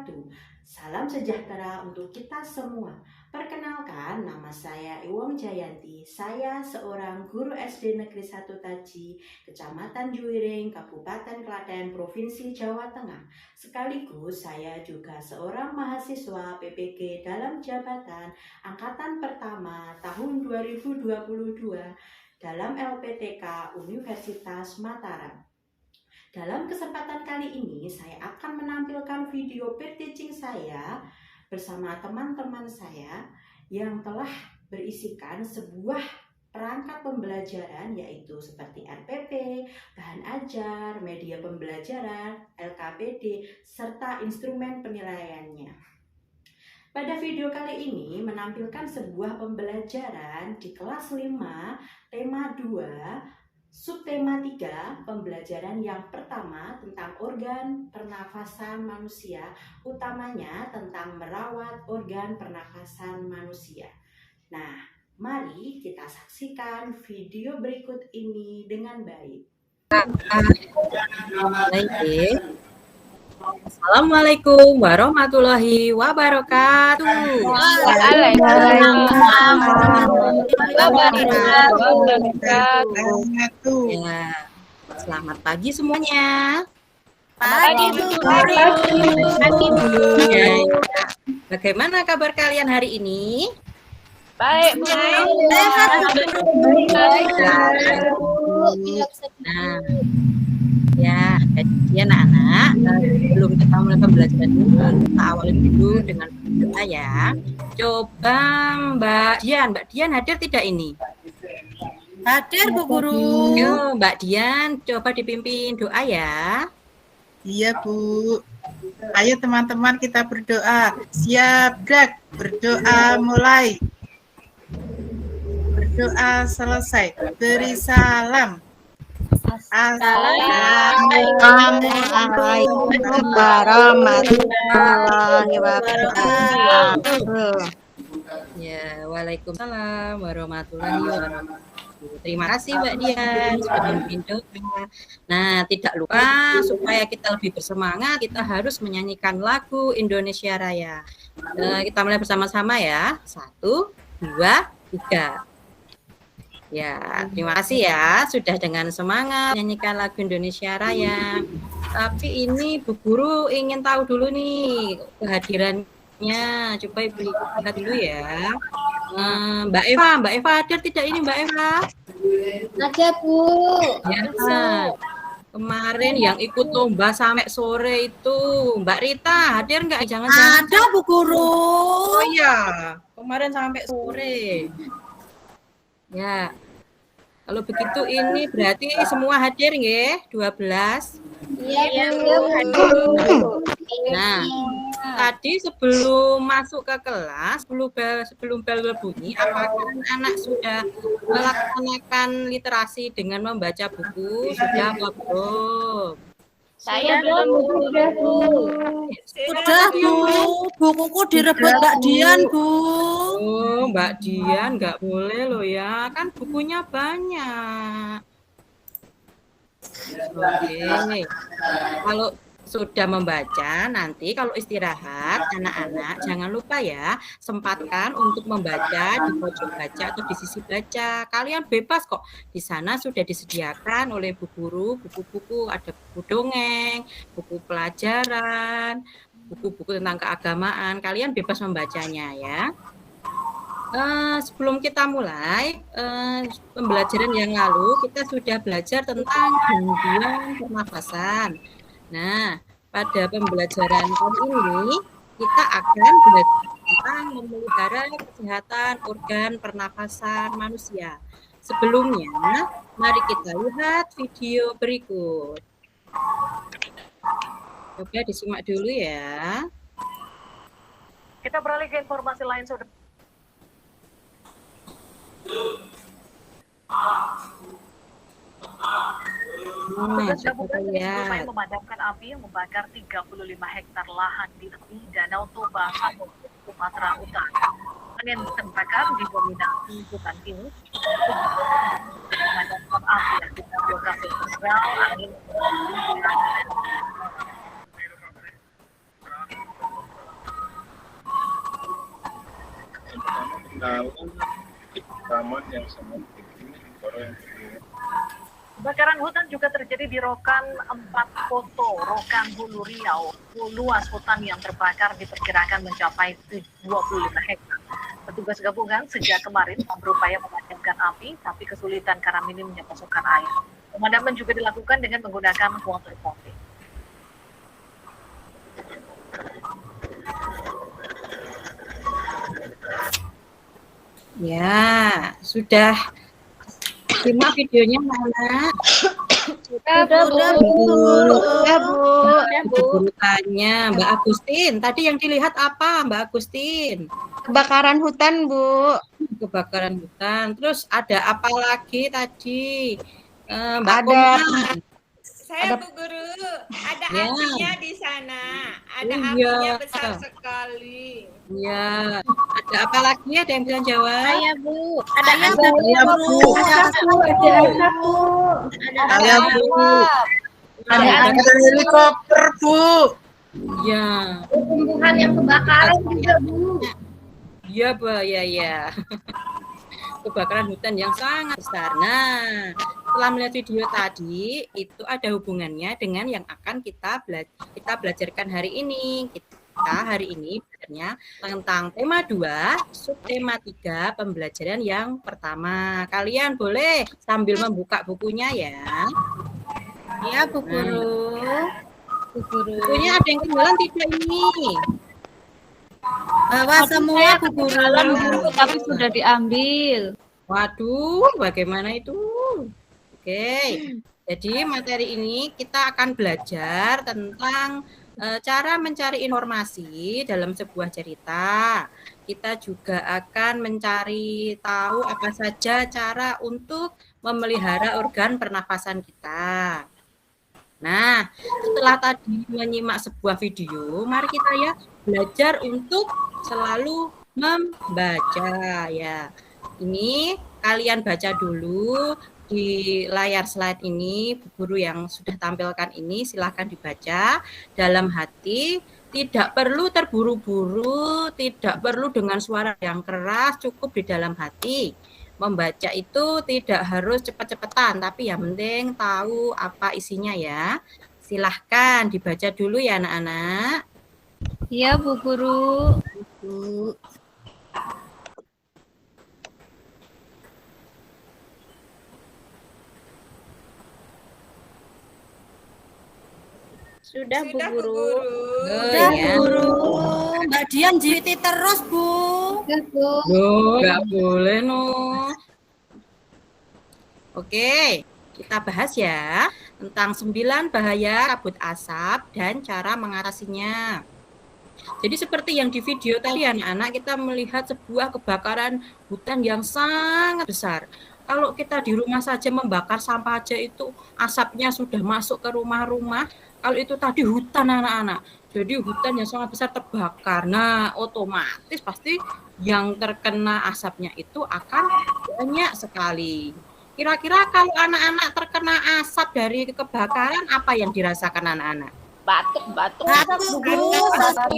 wabarakatuh. Salam sejahtera untuk kita semua. Perkenalkan, nama saya Iwong Jayanti. Saya seorang guru SD Negeri 1 Taji, Kecamatan Juwiring, Kabupaten Klaten, Provinsi Jawa Tengah. Sekaligus saya juga seorang mahasiswa PPG dalam jabatan Angkatan Pertama tahun 2022 dalam LPTK Universitas Mataram. Dalam kesempatan kali ini, saya akan menampilkan video peer teaching saya bersama teman-teman saya yang telah berisikan sebuah perangkat pembelajaran yaitu seperti RPP, bahan ajar, media pembelajaran, LKPD, serta instrumen penilaiannya. Pada video kali ini menampilkan sebuah pembelajaran di kelas 5, tema 2, subtema 3, pembelajaran yang pertama tentang organ pernafasan manusia, utamanya tentang merawat organ pernafasan manusia. Nah, mari kita saksikan video berikut ini dengan baik. Assalamualaikum warahmatullahi wabarakatuh. Waalaikumsalam warahmatullahi wabarakatuh. Ya, selamat pagi semuanya. Pagi. Ya, bagaimana kabar kalian hari ini? Baik, Bu. Nah, ya, jadi anak-anak, sebelum kita mulai pembelajaran ini, kita awali dulu dengan doa ya. Coba Mbak Dian hadir tidak ini? Hadir Bu Guru. Yo, Mbak Dian, coba dipimpin doa ya. Iya Bu. Ayo teman-teman kita berdoa. Siap, Brak. Berdoa mulai. Berdoa selesai. Beri salam. Assalamualaikum warahmatullahi wabarakatuh. Ya, waalaikumsalam warahmatullahi wabarakatuh. Terima kasih Mbak Dian sudah memimpin doa. Nah, tidak lupa supaya kita lebih bersemangat, kita harus menyanyikan lagu Indonesia Raya. Kita mulai bersama-sama ya. 1, 2, 3. Ya, terima kasih ya sudah dengan semangat menyanyikan lagu Indonesia Raya. Tapi ini Bu Guru ingin tahu dulu nih kehadirannya. Coba Ibu lihat dulu ya. Mbak Eva hadir tidak ini Mbak Eva? Ada Bu. Ya, kemarin yang ikut lomba sampai sore itu Mbak Rita hadir nggak? Jangan-jangan Ada Bu Guru. Oh iya, kemarin sampai sore. Ya, kalau begitu ini berarti semua hadir nggih, 12. Iya Bu. Nah, tadi sebelum masuk ke kelas, sebelum bel berbunyi, apakah anak sudah melaksanakan literasi dengan membaca buku? Sudah apa belum? Saya belum Bu. Sudah Bu. Bukuku direbut Mbak Dian Bu. Oh, Mbak Dian nggak boleh loh ya, kan bukunya banyak. Oke, kalau sudah membaca, nanti kalau istirahat, anak-anak jangan lupa ya, sempatkan untuk membaca di pojok baca atau di sisi baca. Kalian bebas kok, di sana sudah disediakan oleh Bu Guru, buku-buku, ada buku dongeng, buku pelajaran, buku-buku tentang keagamaan. Kalian bebas membacanya ya. Sebelum kita mulai pembelajaran yang lalu, kita sudah belajar tentang gangguan pernafasan. Nah, pada pembelajaran kali ini kita akan belajar tentang memelihara kesehatan organ pernafasan manusia. Sebelumnya, mari kita lihat video berikut. Coba disimak dulu ya. Kita beralih ke informasi lain, Saudara. Petugas gabungan berupaya memadamkan api yang membakar 35 hektar lahan di tepi Danau Toba, Sumatera Utara. Angin terbakar didominasi hutan pinus. Memadamkan api akibat lokasi tebal angin dalam taman yang sangat tinggi baru yang kedua. Kebakaran hutan juga terjadi di Rokan 4 Koto, Rokan Hulu Riau. Luas hutan yang terbakar diperkirakan mencapai 25 hektar. Petugas gabungan sejak kemarin berupaya memadamkan api, tapi kesulitan karena minimnya pasokan air. Pemadaman juga dilakukan dengan menggunakan water pumping. Ya, sudah simak videonya mana? Sudah, Bu. Guru tanya Mbak Agustin, tadi yang dilihat apa Mbak Agustin? Kebakaran hutan, Bu. Kebakaran hutan. Terus ada apa lagi tadi? Mbak Ada- Koman. Saya Bu Guru, ada Ya. apinya di sana. Ada Iya. apinya besar sekali. Ya, ada apa lagi? Ada yang bilang jawab? Bu. Ada Bu. Ada Bu. Ada helikopter, Bu. Ya. pertumbuhan yang kebakaran juga, Bu. Iya, Bu. Ya. Kebakaran hutan yang sangat besar. Nah, setelah melihat video tadi, itu ada hubungannya dengan yang akan kita belajarkan hari ini. Kita hari ini belajarnya tentang tema 2, subtema 3, pembelajaran yang pertama. Kalian boleh sambil membuka bukunya ya. Ya, Bu Guru. Bu Guru. Bukunya ada yang ketinggalan tidak ini? Bawa semua, Bu Guru. Tapi sudah diambil. Waduh, bagaimana itu? Oke, jadi materi ini kita akan belajar tentang cara mencari informasi dalam sebuah cerita. Kita juga akan mencari tahu apa saja cara untuk memelihara organ pernafasan kita. Nah, setelah tadi menyimak sebuah video, mari kita ya belajar untuk selalu membaca ya. Ini kalian baca dulu di layar slide ini, Bu Guru yang sudah tampilkan ini silahkan dibaca dalam hati, tidak perlu terburu-buru, tidak perlu dengan suara yang keras, cukup di dalam hati. Membaca itu tidak harus cepat-cepatan, tapi yang penting tahu apa isinya ya. Silahkan dibaca dulu ya anak-anak. Iya, Bu Guru. Sudah Bu Guru. Udah, ya. Bu Guru. Mbak Dian jiliti terus, Bu. Ya, Bu. Loh, nggak boleh no. Oke, kita bahas ya tentang 9 bahaya kabut asap dan cara mengatasinya. Jadi seperti yang di video tadi anak-anak, kita melihat sebuah kebakaran hutan yang sangat besar. Kalau kita di rumah saja membakar sampah aja itu asapnya sudah masuk ke rumah-rumah. Kalau itu tadi hutan anak-anak, jadi hutan yang sangat besar terbakar. Nah, otomatis pasti yang terkena asapnya itu akan banyak sekali. Kira-kira kalau anak-anak terkena asap dari kebakaran, apa yang dirasakan anak-anak? Batuk. Batuk, Bu. Ya, Sesak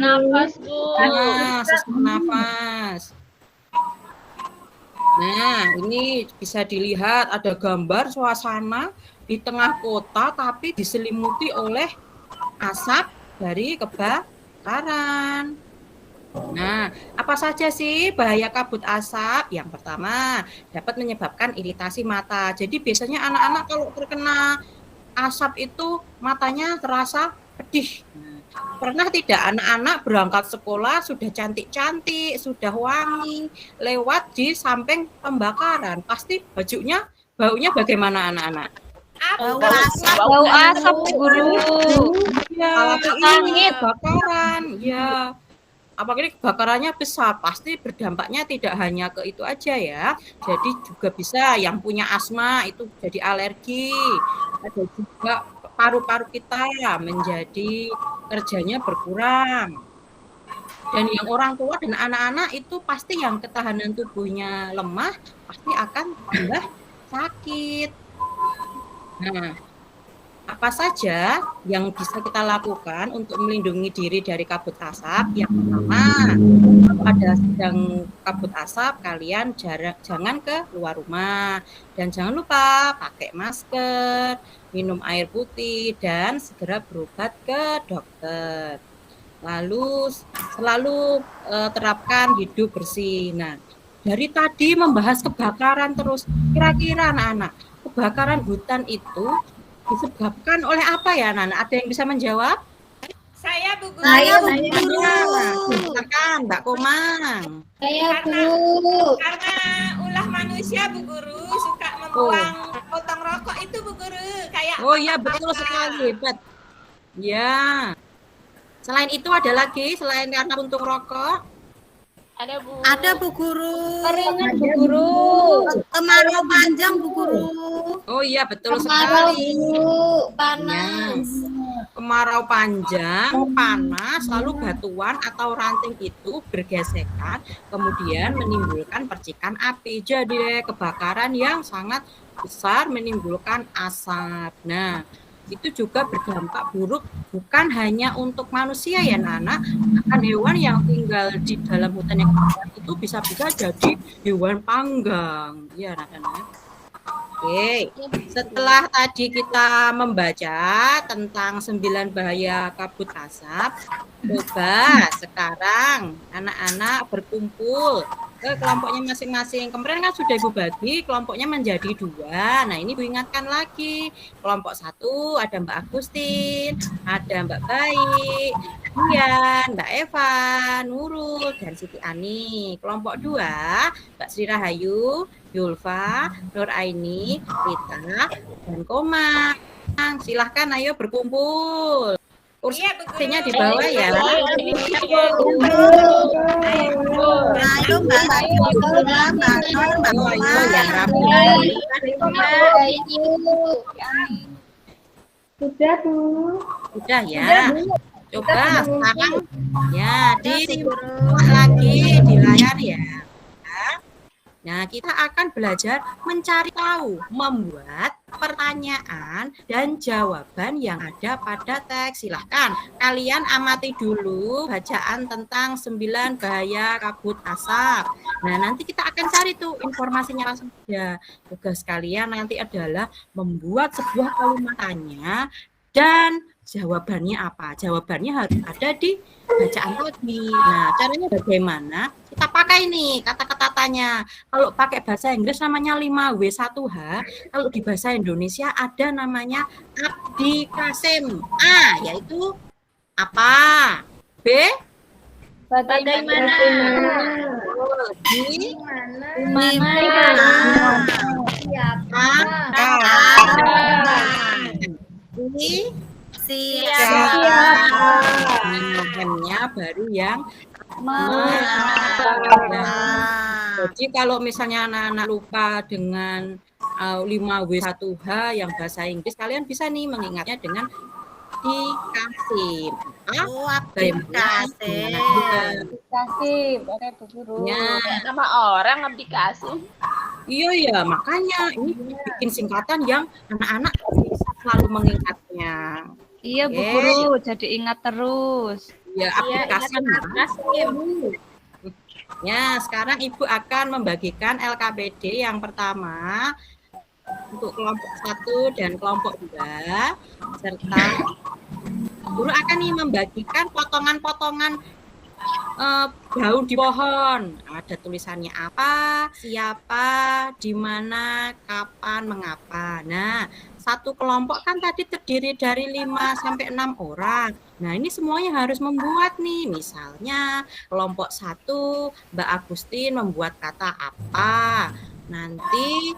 nafas, Bu. nah, sesak nafas. Nah, ini bisa dilihat ada gambar suasana di tengah kota tapi diselimuti oleh asap dari kebakaran. Nah, apa saja sih bahaya kabut asap? Yang pertama, dapat menyebabkan iritasi mata. Jadi biasanya anak-anak kalau terkena asap itu matanya terasa pedih. Nah, pernah tidak anak-anak berangkat sekolah sudah cantik-cantik, sudah wangi, lewat di samping pembakaran, pasti baunya bagaimana anak-anak? Bau asap. Bau asap, Bu Guru. Ya, Langit. kebakaran, ya. Apalagi kebakarannya besar, pasti berdampaknya tidak hanya ke itu aja ya. Jadi juga bisa yang punya asma itu jadi alergi. Ada juga paru-paru kita menjadi kerjanya berkurang. Dan yang orang tua dan anak-anak itu pasti yang ketahanan tubuhnya lemah, pasti akan tambah sakit. Nah, Apa saja yang bisa kita lakukan untuk melindungi diri dari kabut asap? Yang pertama, pada sedang kabut asap, kalian jangan keluar rumah. Dan jangan lupa pakai masker, minum air putih, dan segera berobat ke dokter. Lalu selalu terapkan hidup bersih. Nah, dari tadi membahas kebakaran terus, kira-kira anak-anak, kebakaran hutan itu disebabkan oleh apa ya, Nana? Ada yang bisa menjawab? Saya Bu Guru. Saya Bu Ya, Guru. silakan Mbak Komang. Saya guru. Karena ulah manusia Bu Guru suka membuang potong rokok itu Bu Guru. Kayak Oh iya, betul sekali, hebat. Ya. Selain itu ada lagi, selain karena puntung rokok? ada Bu. Ada Bu Guru. Keringat Bu Guru. Kemarau panjang Bu Guru. Oh iya, betul Kemarau sekali. Bu. Panas. Kemarau panjang, panas, lalu batuan atau ranting itu bergesekan, kemudian menimbulkan percikan api. Jadi kebakaran yang sangat besar menimbulkan asap. Nah, itu juga berdampak buruk bukan hanya untuk manusia ya Nana, bahkan hewan yang tinggal di dalam hutan yang kebakaran itu bisa jadi hewan panggang. Ya Nana. Oke, setelah tadi kita membaca tentang 9 bahaya kabut asap, coba sekarang anak-anak berkumpul ke kelompoknya masing-masing. Kemarin kan sudah Ibu bagi kelompoknya menjadi 2. Nah ini Ibu ingatkan lagi, kelompok 1 ada Mbak Agustin, ada Mbak Baik, Dian, Mbak Eva, Nurul, dan Siti Ani. Kelompok 2 Mbak Sri Rahayu, Yulfa, Nur Aini, Rita, dan Komang. Silahkan ayo berkumpul. Kursinya di bawah ya. Ayo Mbak Sandra, Mbak Nur, Mbak Ayo yang rapi. Sudah Bu. Udah ya. Coba sekarang ya lagi di layar ya. Nah, kita akan belajar mencari tahu, membuat pertanyaan dan jawaban yang ada pada teks. Silahkan kalian amati dulu bacaan tentang 9 bahaya kabut asap. Nah, nanti kita akan cari tuh informasinya langsung saja. Tugas kalian nanti adalah membuat sebuah kalimat tanya dan jawabannya apa? Jawabannya harus ada di bacaan tadi. Nah, caranya bagaimana? Kita pakai nih kata-kata tanya. Kalau pakai bahasa Inggris namanya 5W1H. Kalau di bahasa Indonesia ada namanya Abdi Kasim. A, yaitu apa? B? Bagaimana? Di Siapa? Siapa? M-nya baru yang Mengapa? Jadi kalau misalnya anak-anak lupa dengan 5W1H yang bahasa Inggris, kalian bisa nih mengingatnya dengan dikasih. Oh, Abdi Kasim. Kasih. Oke Bu Guru. Ya. Nama orang Abdi Kasim. Iya ya, makanya ini bikin singkatan yang anak-anak bisa selalu mengingatnya. Iya Bu Oke. Guru. Jadi ingat terus. Ya, aplikasi. Ya, sekarang Ibu akan membagikan LKPD yang pertama untuk kelompok 1 dan kelompok 2 serta guru akan nih membagikan potongan-potongan daun di pohon. Ada tulisannya apa, siapa, di mana, kapan, mengapa. Nah, satu kelompok kan tadi terdiri dari 5 sampai 6 orang. Nah, ini semuanya harus membuat nih. Misalnya, kelompok 1 Mbak Agustin membuat kata apa. Nanti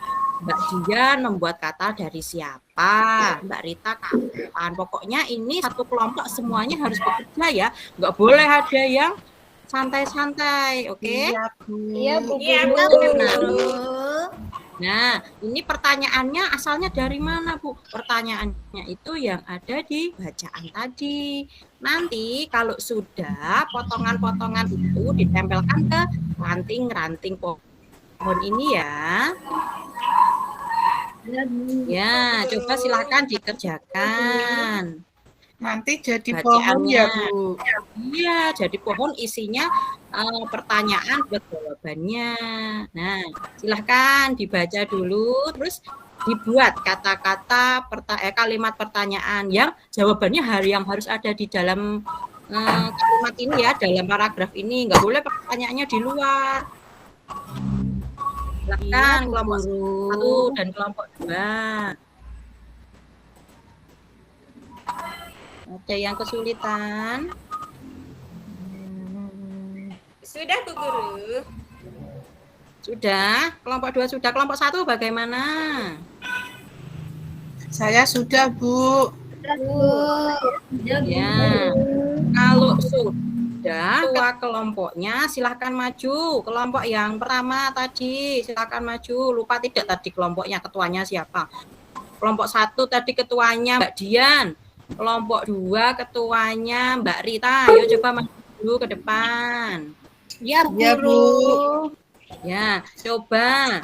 Mbak Dian membuat kata dari siapa. Mbak Rita kapan. Pokoknya ini satu kelompok semuanya harus bekerja ya. Nggak boleh ada yang santai-santai, oke? Iya Bu Iya, Guru. Bu. Nah, ini pertanyaannya asalnya dari mana, Bu? Pertanyaannya itu yang ada di bacaan tadi. Nanti kalau sudah potongan-potongan itu ditempelkan ke ranting-ranting pohon ini ya. Ya, coba silakan dikerjakan. Nanti jadi pohon ya, Bacaannya. Bu. Iya, jadi pohon isinya pertanyaan buat jawabannya. Nah, silahkan dibaca dulu, terus dibuat kata-kata kalimat pertanyaan yang jawabannya yang harus ada di dalam kalimat ini ya, dalam paragraf ini. Nggak boleh pertanyaannya di luar. Silahkan kelompok 1 dan kelompok 2. Ada yang kesulitan? Sudah Bu Guru. Sudah, kelompok 2 sudah, kelompok 1 bagaimana? Saya sudah, Bu. Ya, kalau sudah ketua kelompoknya silahkan maju. Kelompok yang pertama tadi silahkan maju. Lupa tidak tadi kelompoknya ketuanya siapa? Kelompok 1 tadi ketuanya Mbak Dian. Kelompok 2 ketuanya Mbak Rita. Ayo coba maju dulu ke depan. Ya, Bu Ya, Guru. Bu. Ya, coba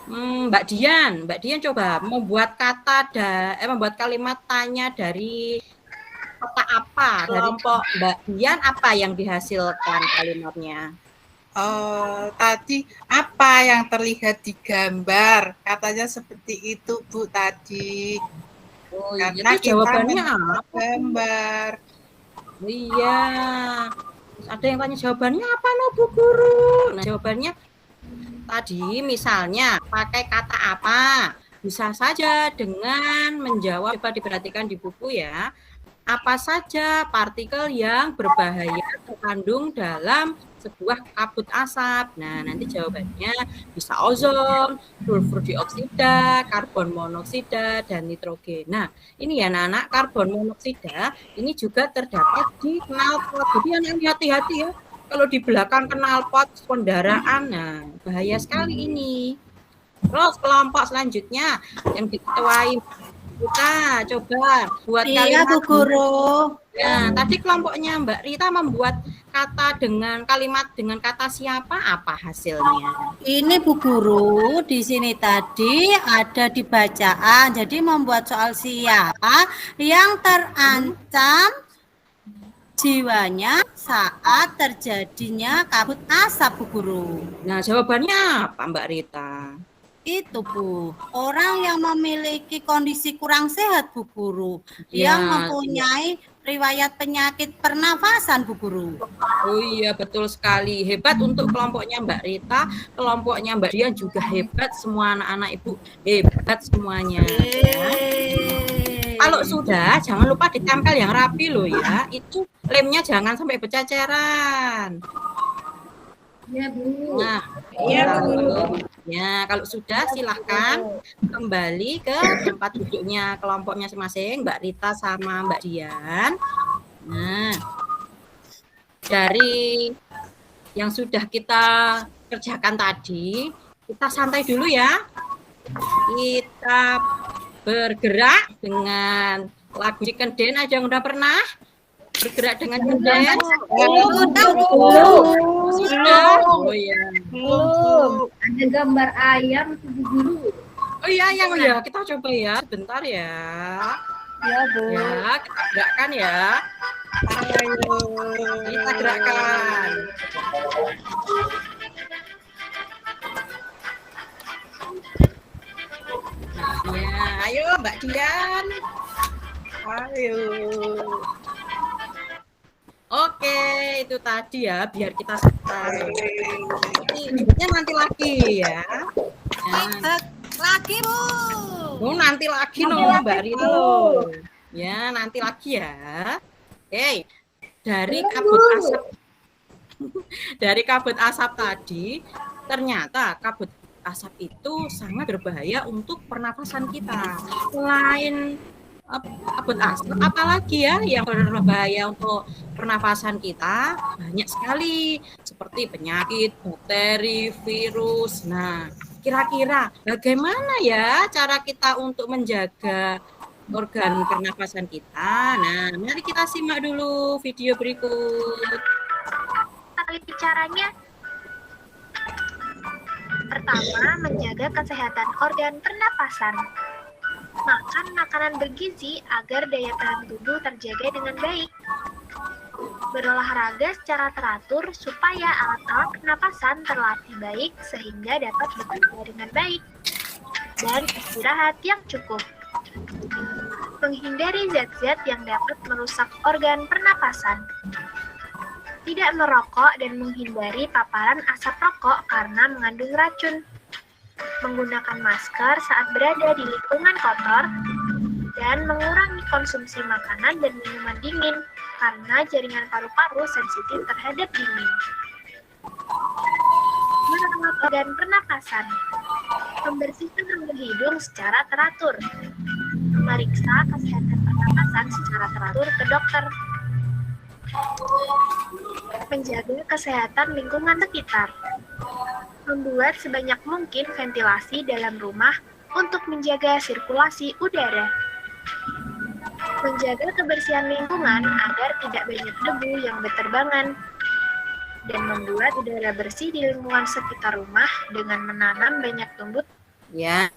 Mbak Dian coba membuat membuat kalimat tanya dari kata apa? Dari kelompok Mbak Dian apa yang dihasilkan kalimatnya? Tadi apa yang terlihat di gambar? Katanya seperti itu, Bu, tadi. Oh, Karena itu jawabannya kita apa? gambar. Oh, iya. Ada yang tanya jawabannya apa no Bu Guru? Nah, jawabannya tadi misalnya pakai kata apa? Bisa saja dengan menjawab, coba diperhatikan di buku ya. Apa saja partikel yang berbahaya terkandung dalam sebuah kabut asap. Nah, nanti jawabannya bisa ozon, sulfur dioksida, karbon monoksida, dan nitrogen. Nah, ini ya anak-anak, karbon monoksida ini juga terdapat di knalpot. Jadi anak hati-hati ya. Kalau di belakang knalpot kendaraan, nah bahaya sekali ini. Terus kelompok selanjutnya yang diketuai kita coba buat Iya, Bu Guru. Nah, tadi kelompoknya Mbak Rita membuat kalimat dengan kata siapa, apa hasilnya? Ini Bu Guru, di sini tadi ada di bacaan. Jadi membuat soal siapa yang terancam jiwanya saat terjadinya kabut asap, Bu Guru. Nah, jawabannya apa Mbak Rita? Itu Bu, orang yang memiliki kondisi kurang sehat Bu Guru, Ya, yang mempunyai riwayat penyakit pernafasan Bu Guru. Oh iya, betul sekali. Hebat untuk kelompoknya Mbak Rita, kelompoknya Mbak Dian juga hebat, semua anak-anak Ibu hebat semuanya. Kalau sudah, jangan lupa ditempel yang rapi loh ya. Itu lemnya jangan sampai berceceran. Ya, Bu. Nah, Ya, Bu Guru. ya, kalau sudah silahkan kembali ke tempat duduknya kelompoknya masing-masing, Mbak Rita sama Mbak Dian. Nah, dari yang sudah kita kerjakan tadi, kita santai dulu ya. Kita bergerak dengan lagu Chicken Dance aja yang udah pernah bergerak dengan Chicken Dance. Sudah. Oh iya. Belum. Ada gambar ayam tuh Bu Guru. Oh iya, yang ya kita coba ya, sebentar ya. Ya, Bu. Ya, kita gerakkan ya. Ayo. Kita gerakkan. Ya, ayo Mbak Dian. Ayo. Oke, itu tadi ya, biar kita start. Ini nanti lagi ya. Nah, Lagi Bu. oh, nanti lagi Mbak Rita loh. Ya, nanti lagi ya. Oke, dari kabut asap tadi, ternyata kabut asap itu sangat berbahaya untuk pernafasan kita. Selain kabut asap, apalagi ya yang berbahaya untuk pernafasan kita, banyak sekali seperti penyakit, bakteri, virus. Nah, kira-kira bagaimana ya cara kita untuk menjaga organ pernafasan kita? Nah, mari kita simak dulu video berikut. Caranya pertama, menjaga kesehatan organ pernapasan. Makan makanan bergizi agar daya tahan tubuh terjaga dengan baik. Berolahraga secara teratur supaya alat-alat pernapasan terlatih baik sehingga dapat bekerja dengan baik. Dan istirahat yang cukup. Menghindari zat-zat yang dapat merusak organ pernapasan. Tidak merokok dan menghindari paparan asap rokok karena mengandung racun. Menggunakan masker saat berada di lingkungan kotor, dan mengurangi konsumsi makanan dan minuman dingin karena jaringan paru-paru sensitif terhadap dingin. Merawat organ pernapasan. Membersihkan rongga hidung secara teratur. Meriksa kesehatan pernapasan secara teratur ke dokter. Menjaga kesehatan lingkungan sekitar. Membuat sebanyak mungkin ventilasi dalam rumah untuk menjaga sirkulasi udara. Menjaga kebersihan lingkungan agar tidak banyak debu yang berterbangan. Dan membuat udara bersih di lingkungan sekitar rumah dengan menanam banyak tumbuh. Ya,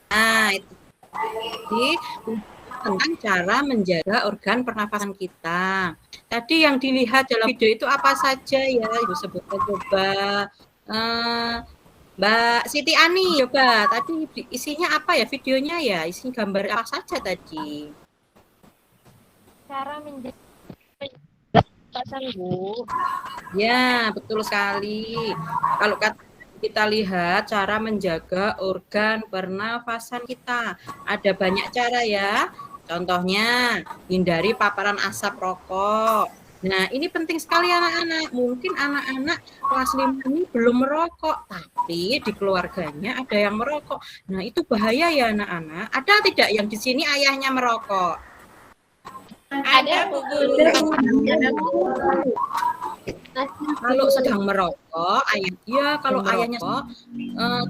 itu tadi tentang cara menjaga organ pernafasan kita. Tadi yang dilihat dalam video itu apa saja ya? Ibu sebutkan coba. Mbak Siti Ani, coba tadi isinya apa ya videonya ya? Isi gambar apa saja tadi? Cara menjaga pernapasan, Bu. Ya, betul sekali. Kalau kita lihat cara menjaga organ pernafasan kita, ada banyak cara ya. Contohnya, hindari paparan asap rokok. Nah, ini penting sekali anak-anak. Mungkin anak-anak kelas 5 ini belum merokok, tapi di keluarganya ada yang merokok. Nah, itu bahaya ya anak-anak. Ada tidak yang di sini ayahnya merokok? Ada Bu Guru. Kalau sedang merokok, kalau ayahnya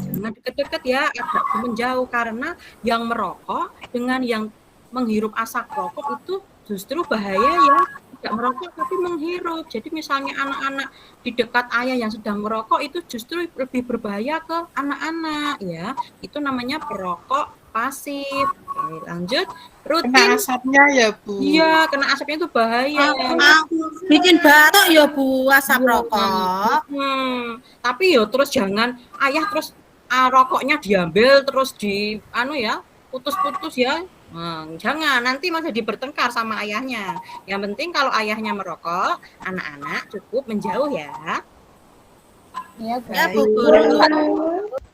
jangan deket-deket ya, agak menjauh karena yang merokok dengan yang menghirup asap rokok itu justru bahaya ya. Tidak merokok tapi menghirup. Jadi misalnya anak-anak di dekat ayah yang sedang merokok itu justru lebih berbahaya ke anak-anak ya. Itu namanya perokok pasif. Oke, lanjut. Rutin. Kena asapnya ya, Bu. Iya, kena asapnya itu bahaya. Bikin batuk ya Bu, asap rokok. Tapi ya terus jangan ayah terus rokoknya diambil terus putus-putus ya. Jangan, nanti masih bertengkar sama ayahnya. Yang penting kalau ayahnya merokok, anak-anak cukup menjauh ya. Ya, Bu Guru.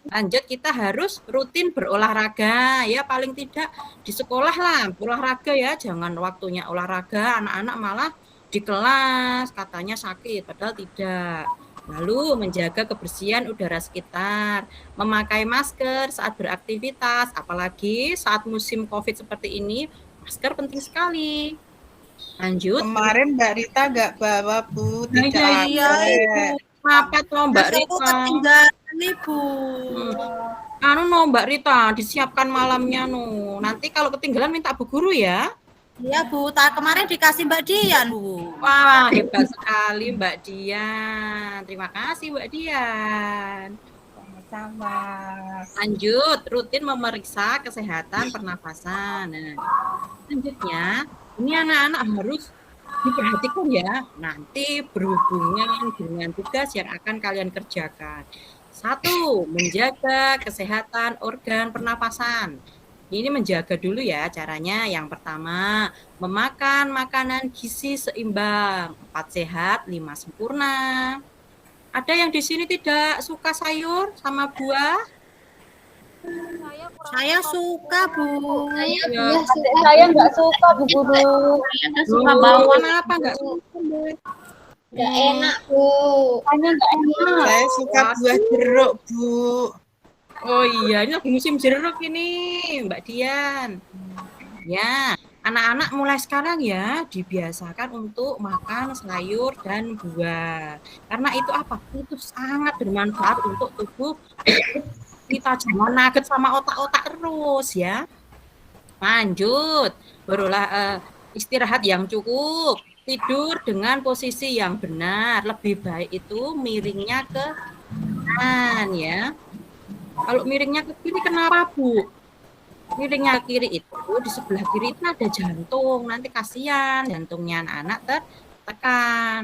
Lanjut, kita harus rutin berolahraga ya, paling tidak di sekolah lah olahraga ya. Jangan waktunya olahraga anak-anak malah di kelas katanya sakit, padahal tidak. Lalu menjaga kebersihan udara sekitar, memakai masker saat beraktivitas, apalagi saat musim COVID seperti ini, masker penting sekali. Lanjut. Kemarin Mbak Rita nggak bawa, Bu. Iya, Kenapa tuh Mbak Rita? Ketinggalan Ibu. Mbak Rita, disiapkan malamnya Nanti kalau ketinggalan minta Bu Guru ya. Iya Bu, kemarin dikasih Mbak Dian Bu. Wah, hebat sekali Mbak Dian. Terima kasih Mbak Dian. Sama. Lanjut, rutin memeriksa kesehatan pernafasan. Nah, selanjutnya, ini anak-anak harus diperhatikan ya. Nanti berhubungan dengan tugas yang akan kalian kerjakan. 1, menjaga kesehatan organ pernapasan. Ini menjaga dulu ya caranya. Yang pertama, memakan makanan gizi seimbang. 4 sehat, 5 sempurna. Ada yang di sini tidak suka sayur sama buah? Saya suka Bu. Saya nggak suka Bu Guru. Suka bawang apa nggak suka? Nggak enak Bu. Hanya nggak enak. Saya suka buah jeruk, Bu. Oh iya, ini lagi musim jeruk ini, Mbak Dian. Ya, anak-anak mulai sekarang ya dibiasakan untuk makan sayur dan buah. Karena itu apa? Itu sangat bermanfaat untuk tubuh kita. Jangan nugget sama otak-otak terus ya. Lanjut, istirahat yang cukup. Tidur dengan posisi yang benar. Lebih baik itu miringnya ke kanan ya. Kalau miringnya ke kiri kenapa Bu? Miringnya ke kiri itu, di sebelah kiri itu ada jantung. Nanti kasihan jantungnya anak-anak tertekan.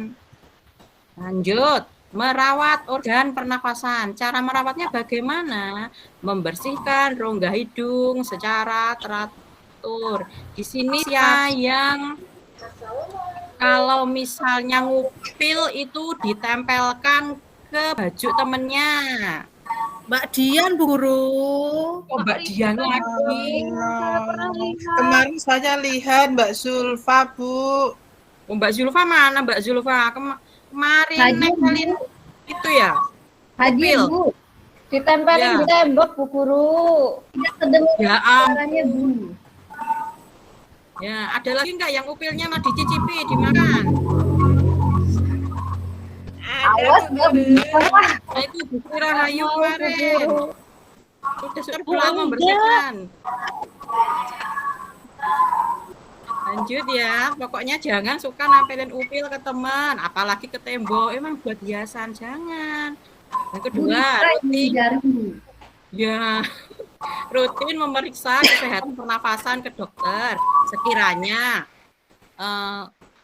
Lanjut, merawat organ pernafasan. Cara merawatnya bagaimana? Membersihkan rongga hidung secara teratur. Di sini yang kalau misalnya ngupil itu ditempelkan ke baju temennya. Mbak Dian, Bu Guru. Oh, Mbak Dian lagi. Kemarin saya lihat Mbak Zulfa, Bu. Oh, Mbak Zulfa mana? Mbak Zulfa kemarin Haji, nempelin itu ya? Haji, Upil. Bu. Ditempelin Ya. di tembok, Bu Guru. Tidak kedengaran Ya suaranya, Bu. Ya, ada lagi nggak yang upilnya mau dicicipi, dimakan? Awas, Bu. Nah, itu Bu Rahayu kemarin. Sudah pulang membersihkan. Lanjut ya, pokoknya jangan suka nampilin upil ke teman, apalagi ke tembok. Emang buat hiasan, jangan. Yang kedua, rutin. Ya, rutin memeriksa kesehatan pernafasan ke dokter. Sekiranya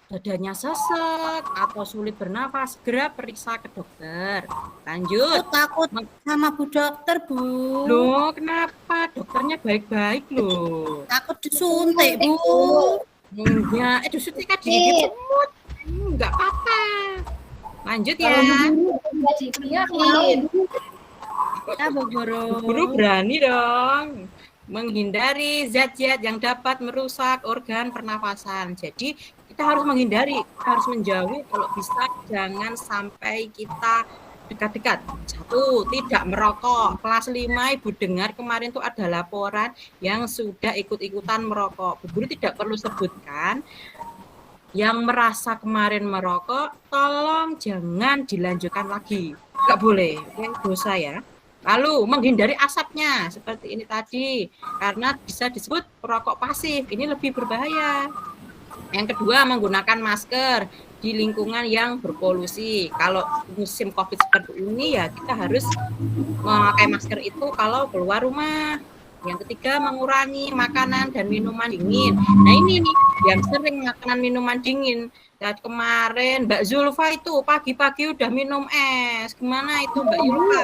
dadanya sesek atau sulit bernafas, segera periksa ke dokter. Lanjut. Aku takut sama Bu Dokter, Bu. Loh, kenapa? Dokternya baik-baik loh. Takut disuntik, Bu. Enggak, disuntik kan digigit semut. Enggak apa-apa. Lanjut ya. Ya, Bu Guru. Guru berani dong menghindari zat-zat yang dapat merusak organ pernafasan. Jadi kita harus menghindari, kita harus menjauhi, kalau bisa jangan sampai kita dekat-dekat. 1, tidak merokok. Kelas 5 Ibu dengar kemarin tuh ada laporan yang sudah ikut-ikutan merokok. Bu Guru tidak perlu sebutkan. Yang merasa kemarin merokok, tolong jangan dilanjutkan lagi. Nggak boleh, dosa ya. Lalu menghindari asapnya seperti ini tadi, karena bisa disebut perokok pasif. Ini lebih berbahaya. Yang kedua, menggunakan masker di lingkungan yang berpolusi. Kalau musim COVID seperti ini ya kita harus memakai masker itu kalau keluar rumah. Yang ketiga, mengurangi makanan dan minuman dingin. Nah ini nih yang sering makanan minuman dingin. Dan kemarin Mbak Zulfa itu pagi-pagi udah minum es. Gimana itu Mbak Zulfa?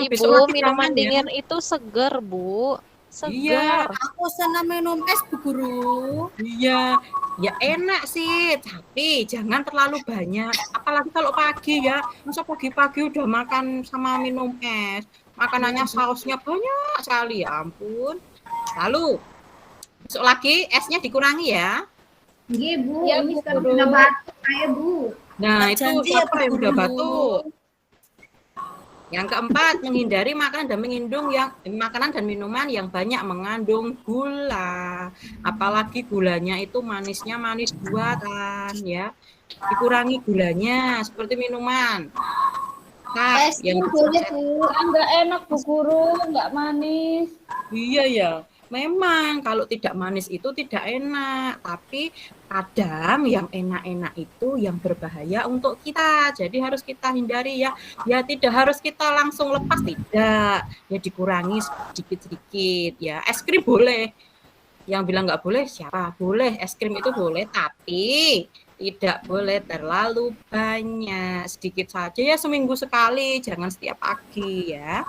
Ibu, minuman dingin itu seger, Bu. Iya, aku senang minum es, Bu Guru. Iya, ya enak sih, tapi jangan terlalu banyak. Apalagi kalau pagi ya, masa pagi-pagi udah makan sama minum es. Makanannya sausnya banyak sekali, ya ampun. Lalu, besok lagi esnya dikurangi ya. Iya, Bu. Ya, Ini Bu sekarang Guru. udah batuk saya, Bu. Nah, Tak itu janji ya, siapa Bu yang udah Guru. batuk? Yang keempat, menghindari makanan dan minuman yang banyak mengandung gula. Apalagi gulanya itu manisnya manis buatan ya. Dikurangi gulanya seperti minuman. Nah, Es yang boleh, Bu. Enggak enak, Bu Guru. Enggak manis. iya ya. Memang kalau tidak manis itu tidak enak, tapi kadang yang enak-enak itu yang berbahaya untuk kita. Jadi harus kita hindari ya. Ya tidak harus kita langsung lepas, tidak. Ya dikurangi sedikit-sedikit ya. Es krim boleh. Yang bilang nggak boleh siapa? Boleh, es krim itu boleh, tapi tidak boleh terlalu banyak. Sedikit saja ya, seminggu sekali, jangan setiap pagi ya.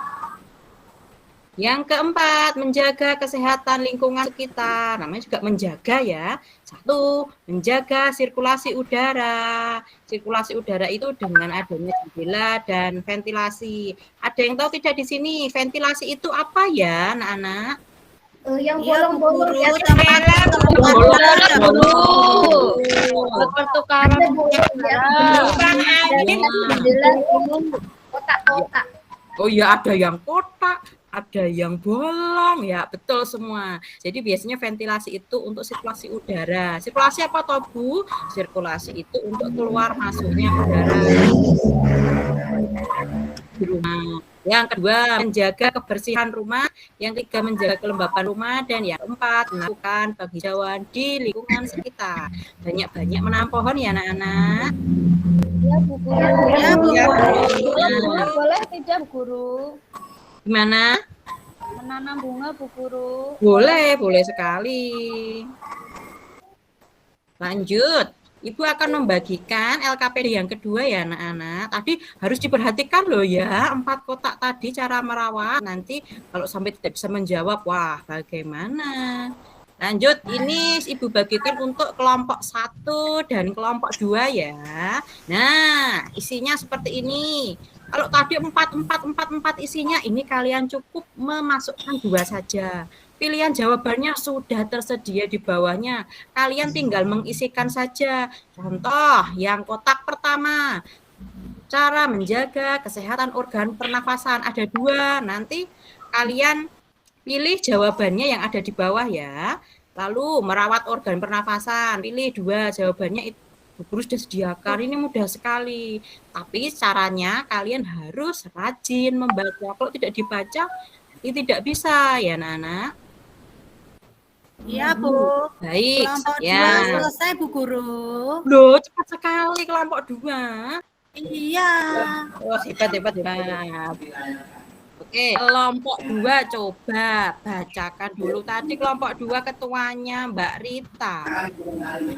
Yang keempat, menjaga kesehatan lingkungan sekitar. Namanya juga menjaga ya. 1, menjaga sirkulasi udara. Sirkulasi udara itu dengan adanya jendela dan ventilasi. Ada yang tahu tidak di sini? Ventilasi itu apa ya, anak-anak? Yang Iya, Bu bolong-bolong Guru. ya. Pertukaran Ada bolong ya. Jendela kotak-kotak. Oh iya, ada yang kotak, ada yang bolong, ya betul semua. Jadi biasanya ventilasi itu untuk sirkulasi udara. Sirkulasi apa toh Bu? Sirkulasi itu untuk keluar masuknya udara di rumah. Yang kedua, menjaga kebersihan rumah. Yang ketiga, menjaga kelembapan rumah. Dan yang keempat, melakukan penghijauan di lingkungan sekitar. Banyak-banyak menanam pohon ya anak-anak. Ya, Bu Guru. Ya, Bu Ya, Guru. Bu Guru. Boleh tidak, Bu Guru? Gimana? menanam bunga, Bu Guru? Boleh sekali. Lanjut. Ibu akan membagikan LKPD yang kedua ya anak-anak. Tadi harus diperhatikan loh ya, 4 kotak tadi cara merawat. Nanti kalau sampai tidak bisa menjawab, wah bagaimana? Lanjut, ini Ibu bagikan untuk kelompok 1 dan kelompok 2 ya. Nah, isinya seperti ini. Kalau tadi 4 isinya, ini kalian cukup memasukkan 2 saja. Pilihan jawabannya sudah tersedia di bawahnya. Kalian tinggal mengisikan saja. Contoh, yang kotak pertama. Cara menjaga kesehatan organ pernafasan. Ada 2. Nanti kalian pilih jawabannya yang ada di bawah ya. Lalu merawat organ pernafasan. Pilih 2 jawabannya itu. Guru sudah sediakan. Ini mudah sekali. Tapi caranya kalian harus rajin membaca. Kalau tidak dibaca, ini tidak bisa ya anak-anak. Iya, Bu. Baik, Kelompok ya. 2 selesai, Bu Guru. Loh, cepat sekali kelompok 2. Iya. Oh, hebat. Oke, kelompok 2 coba bacakan dulu. Tadi kelompok 2 ketuanya Mbak Rita.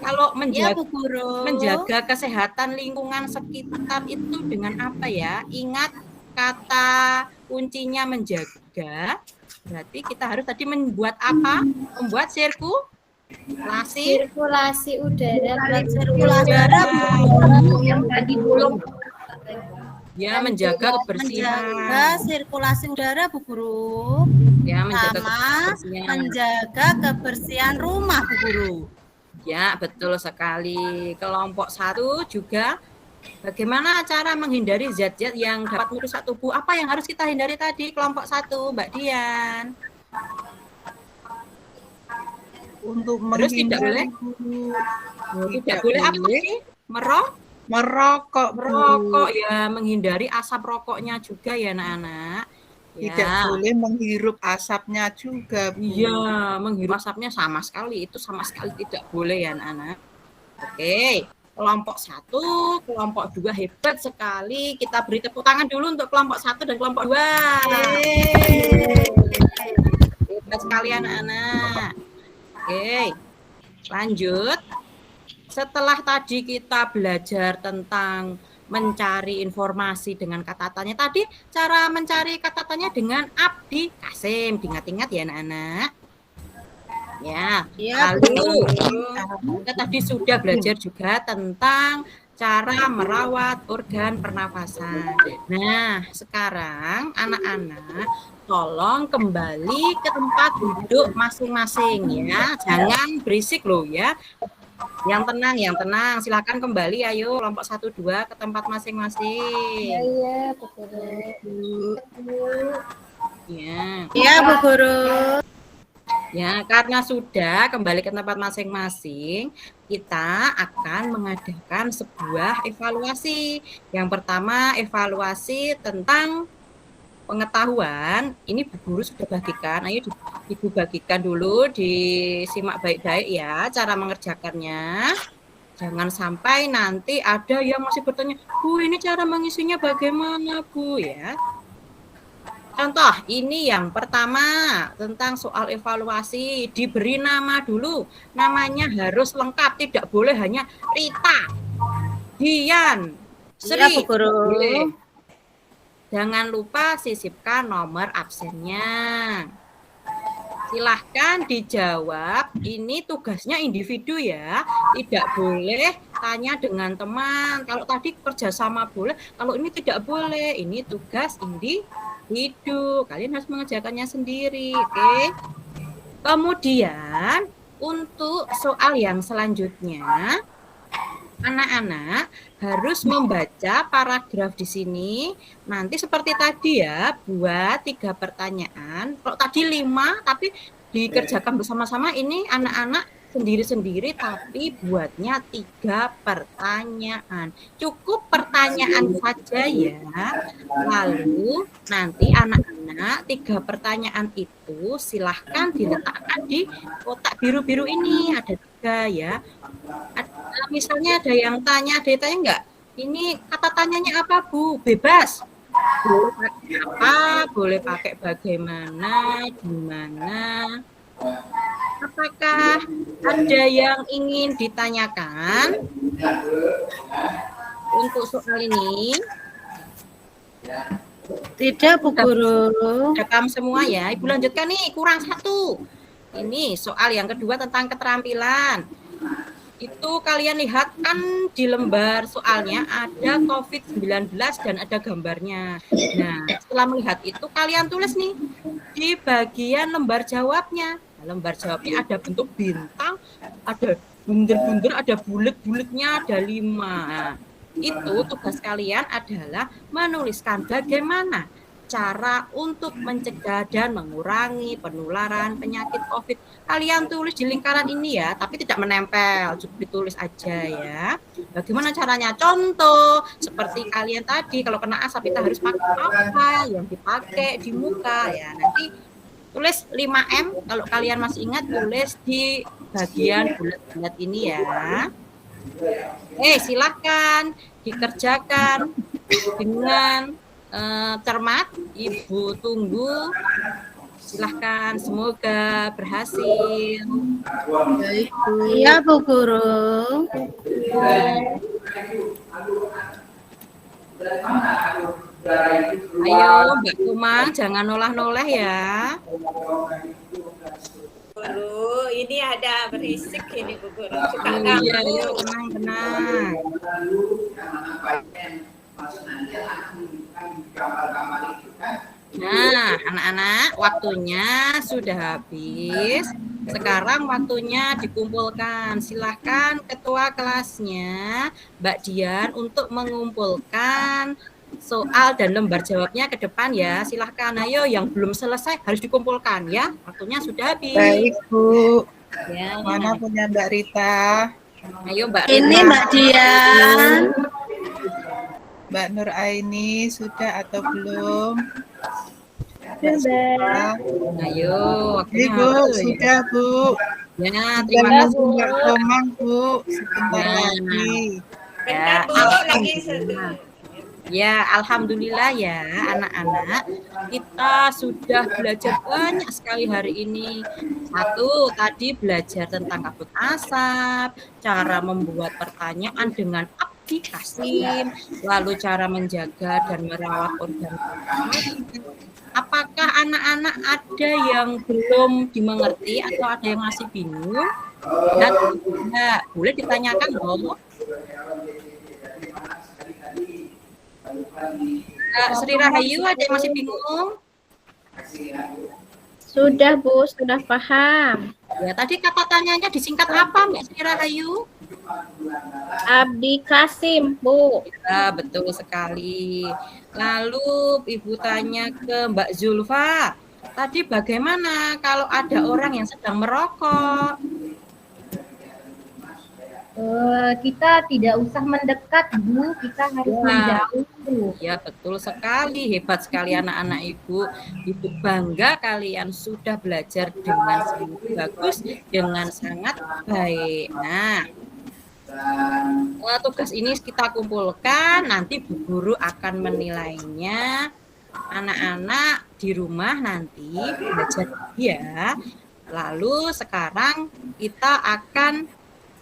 Kalau Iya, Bu Guru. menjaga kesehatan lingkungan sekitar itu dengan apa ya? Ingat kata kuncinya menjaga. Berarti kita harus tadi membuat apa? Membuat sirkulasi udara. Yang tadi belum. Ya, menjaga kebersihan. Menjaga sirkulasi udara, Bu Guru. Ya, menjaga Sama kebersihan. menjaga kebersihan rumah, Bu Guru. Ya, betul sekali. Kelompok 1 juga bagaimana cara menghindari zat-zat yang dapat merusak tubuh? Apa yang harus kita hindari tadi? Kelompok 1, Mbak Dian. Untuk Terus tidak boleh? Tidak boleh apa sih? Merokok, Bu. Merokok ya, menghindari asap rokoknya juga ya anak-anak. Tidak boleh menghirup asapnya juga, Bu. Iya, menghirup asapnya sama sekali tidak boleh ya anak-anak. Oke. Kelompok 1, kelompok 2 hebat sekali. Kita beri tepuk tangan dulu untuk kelompok 1 dan kelompok 2. Hebat sekali anak-anak. Oke, lanjut. Setelah tadi kita belajar tentang mencari informasi dengan kata tanya. Tadi cara mencari kata tanya dengan Abdi Kasim. Diingat-ingat ya anak-anak. Ya, lalu kita tadi sudah belajar juga tentang cara merawat organ pernafasan. Nah, sekarang anak-anak tolong kembali ke tempat duduk masing-masing ya. Jangan berisik loh ya. Yang tenang. Silakan kembali, ayo kelompok 1, 2 ke tempat masing-masing. Iya, Bu Guru. Ya. Iya, Bu Guru. Ya, karena sudah kembali ke tempat masing-masing, kita akan mengadakan sebuah evaluasi. Yang pertama, evaluasi tentang pengetahuan. Ini Bu Guru sudah bagikan. Ayo Ibu bagikan dulu, disimak baik-baik ya cara mengerjakannya. Jangan sampai nanti ada yang masih bertanya, Bu, ini cara mengisinya bagaimana, Bu? Ya. Contoh, ini yang pertama tentang soal evaluasi, diberi nama dulu. Namanya harus lengkap, tidak boleh hanya Rita, Dian, Sri. Iya, Bu Guru. Boleh. Jangan lupa sisipkan nomor absennya. Silahkan dijawab, ini tugasnya individu ya, tidak boleh tanya dengan teman. Kalau tadi kerjasama boleh, kalau ini tidak boleh, ini tugas individu, kalian harus mengerjakannya sendiri, oke? Kemudian untuk soal yang selanjutnya, anak-anak harus membaca paragraf di sini. Nanti seperti tadi ya, buat 3 pertanyaan. Kalau tadi 5, tapi dikerjakan bersama-sama, ini anak-anak sendiri-sendiri, tapi buatnya 3 pertanyaan. Cukup pertanyaan saja ya. Lalu nanti anak-anak 3 pertanyaan itu silahkan diletakkan di kotak biru-biru ini. Ada 3 ya. Misalnya ada yang tanya enggak? Ini kata tanyanya apa, Bu? Bebas. boleh pakai apa, boleh pakai bagaimana, di mana. Apakah ada yang ingin ditanyakan untuk soal ini? Tidak, Bu Guru. Rekam semua ya. Ibu lanjutkan nih, kurang satu. Ini soal yang kedua tentang keterampilan. Itu kalian lihat kan di lembar soalnya ada COVID-19 dan ada gambarnya. Nah, setelah melihat itu kalian tulis nih di bagian lembar jawabnya. Nah, lembar jawabnya ada bentuk bintang, ada bunder-bunder, ada bulet-buletnya, ada 5. Nah, itu tugas kalian adalah menuliskan bagaimana cara untuk mencegah dan mengurangi penularan penyakit COVID. Kalian tulis di lingkaran ini ya, tapi tidak menempel, cukup ditulis aja ya. Bagaimana caranya? Contoh, seperti kalian tadi, kalau kena asap kita harus pakai apa yang dipakai di muka ya. Nanti tulis 5M, kalau kalian masih ingat tulis di bagian bulat-bulat ini ya. Silakan dikerjakan dengan cermat. Ibu tunggu. Silahkan, semoga berhasil. Baik, Bu. Iya, Bu Guru. Ayo Mbak Kumang, jangan noleh-noleh ya. Guru, ini ada berisik ini Bu Guru. Suka Iya, ganggu. tenang. Nah, anak-anak, waktunya sudah habis. Sekarang waktunya dikumpulkan. Silahkan ketua kelasnya, Mbak Dian, untuk mengumpulkan soal dan lembar jawabnya ke depan ya. Silahkan, ayo yang belum selesai harus dikumpulkan ya. Waktunya sudah habis. Baik, Bu. Ya. Mana punya Mbak Rita? Ayo Mbak Rita. Ini Mbak Dian. Mbak Nur Aini sudah atau belum? Sudah. Ayo, waktunya Bu, habis. sudah Bu. Ya, Terima terima kasih kasih. Mbak Komang Bu. Sebentar Ya. lagi. Bentar Bu, lagi sedang. Ya, alhamdulillah ya anak-anak, kita sudah belajar banyak sekali hari ini. Satu, tadi belajar tentang kabut asap, cara membuat pertanyaan dengan aplikasi, lalu cara menjaga dan merawat organ tubuh. Apakah anak-anak ada yang belum dimengerti atau ada yang masih bingung? Dan tidak, boleh ditanyakan loh. Sri Rahayu, ada yang masih bingung? Sudah Bu, sudah paham. Ya, tadi kata tanyanya disingkat apa Mbak Sri Rahayu? Abdi Kasim Bu. Ya, betul sekali. Lalu Ibu tanya ke Mbak Zulfa, tadi bagaimana kalau ada orang yang sedang merokok? Kita tidak usah mendekat Bu, kita harus menjauh Bu. Ya, betul sekali. Hebat sekali anak-anak Ibu. Ibu bangga kalian sudah belajar dengan sangat bagus, dengan sangat baik. Nah, tugas ini kita kumpulkan, nanti Bu Guru akan menilainya. Anak-anak di rumah nanti belajar ya. Lalu sekarang kita akan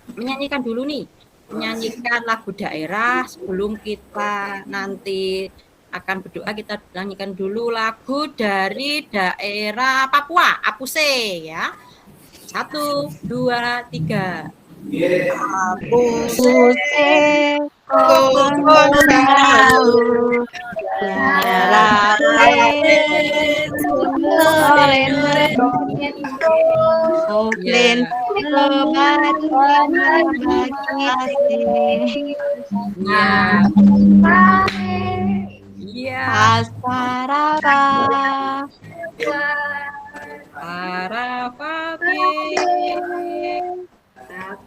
menyanyikan dulu nih, menyanyikan lagu daerah. Sebelum kita nanti akan berdoa, kita nyanyikan dulu lagu dari daerah Papua, Apuse ya. 1, 2, 3. Apuse Iya. Asarara Para papi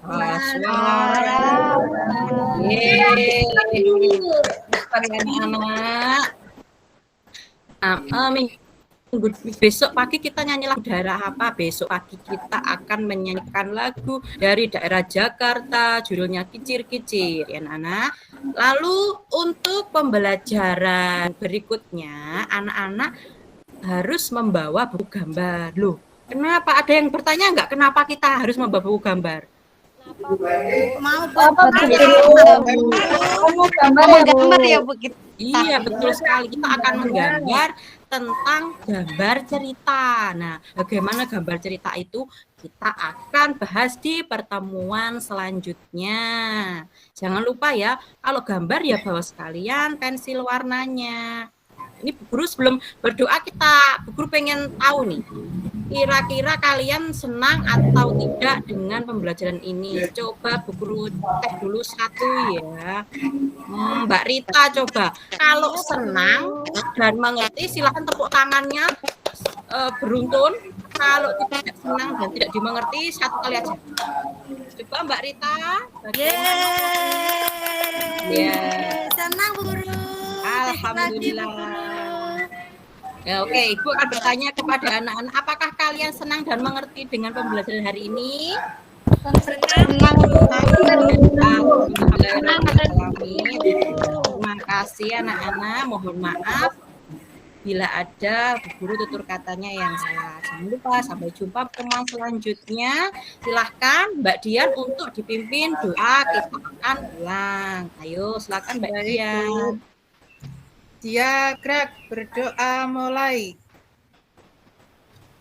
Aswara. Yeay, anak-anak. Amin. besok pagi kita nyanyi lagu daerah apa? Besok pagi kita akan menyanyikan lagu dari daerah Jakarta, judulnya Kicir-Kicir, ya anak-anak. Lalu untuk pembelajaran berikutnya, anak-anak harus membawa buku gambar. Loh, kenapa? Ada yang bertanya nggak kenapa kita harus membawa buku gambar? Mau buat gambar ya Bu. Iya, betul sekali. Kita akan menggambar tentang gambar cerita. Nah, bagaimana gambar cerita itu kita akan bahas di pertemuan selanjutnya. Jangan lupa ya, kalau gambar ya bawa sekalian pensil warnanya. Ini Bu Guru sebelum berdoa Bu Guru pengen tahu nih, kira-kira kalian senang atau tidak dengan pembelajaran ini? Coba Bu Guru cek dulu satu ya. Mbak Rita coba. Kalau senang dan mengerti silakan tepuk tangannya beruntun. Kalau tidak senang dan tidak dimengerti satu kali aja. Coba Mbak Rita. Senang Bu Guru. Alhamdulillah. Ya, oke, Ibu akan bertanya kepada anak-anak, apakah kalian senang dan mengerti dengan pembelajaran hari ini? Senang. Terima kasih anak-anak. Mohon maaf bila ada Bu Guru tutur katanya yang salah. Jangan lupa sampai jumpa pertemuan selanjutnya. Silahkan Mbak Dian untuk dipimpin doa, kita akan ulang. Ayo silakan Mbak Dian. Dia gerak, berdoa mulai.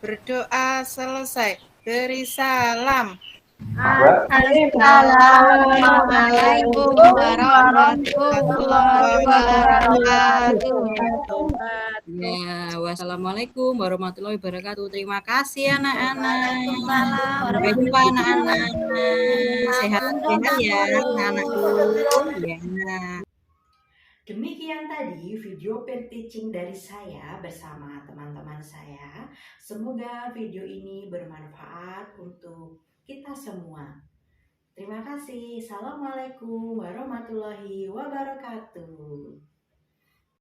Berdoa selesai. Beri salam. Assalamualaikum warahmatullahi wabarakatuh. Ya, wassalamualaikum warahmatullahi wabarakatuh. Terima kasih anak-anak. Sampai jumpa anak-anak. Sehat-sehat ya anak-anakku. Ya. Demikian tadi video peer teaching dari saya bersama teman-teman saya. Semoga video ini bermanfaat untuk kita semua. Terima kasih. Assalamualaikum warahmatullahi wabarakatuh.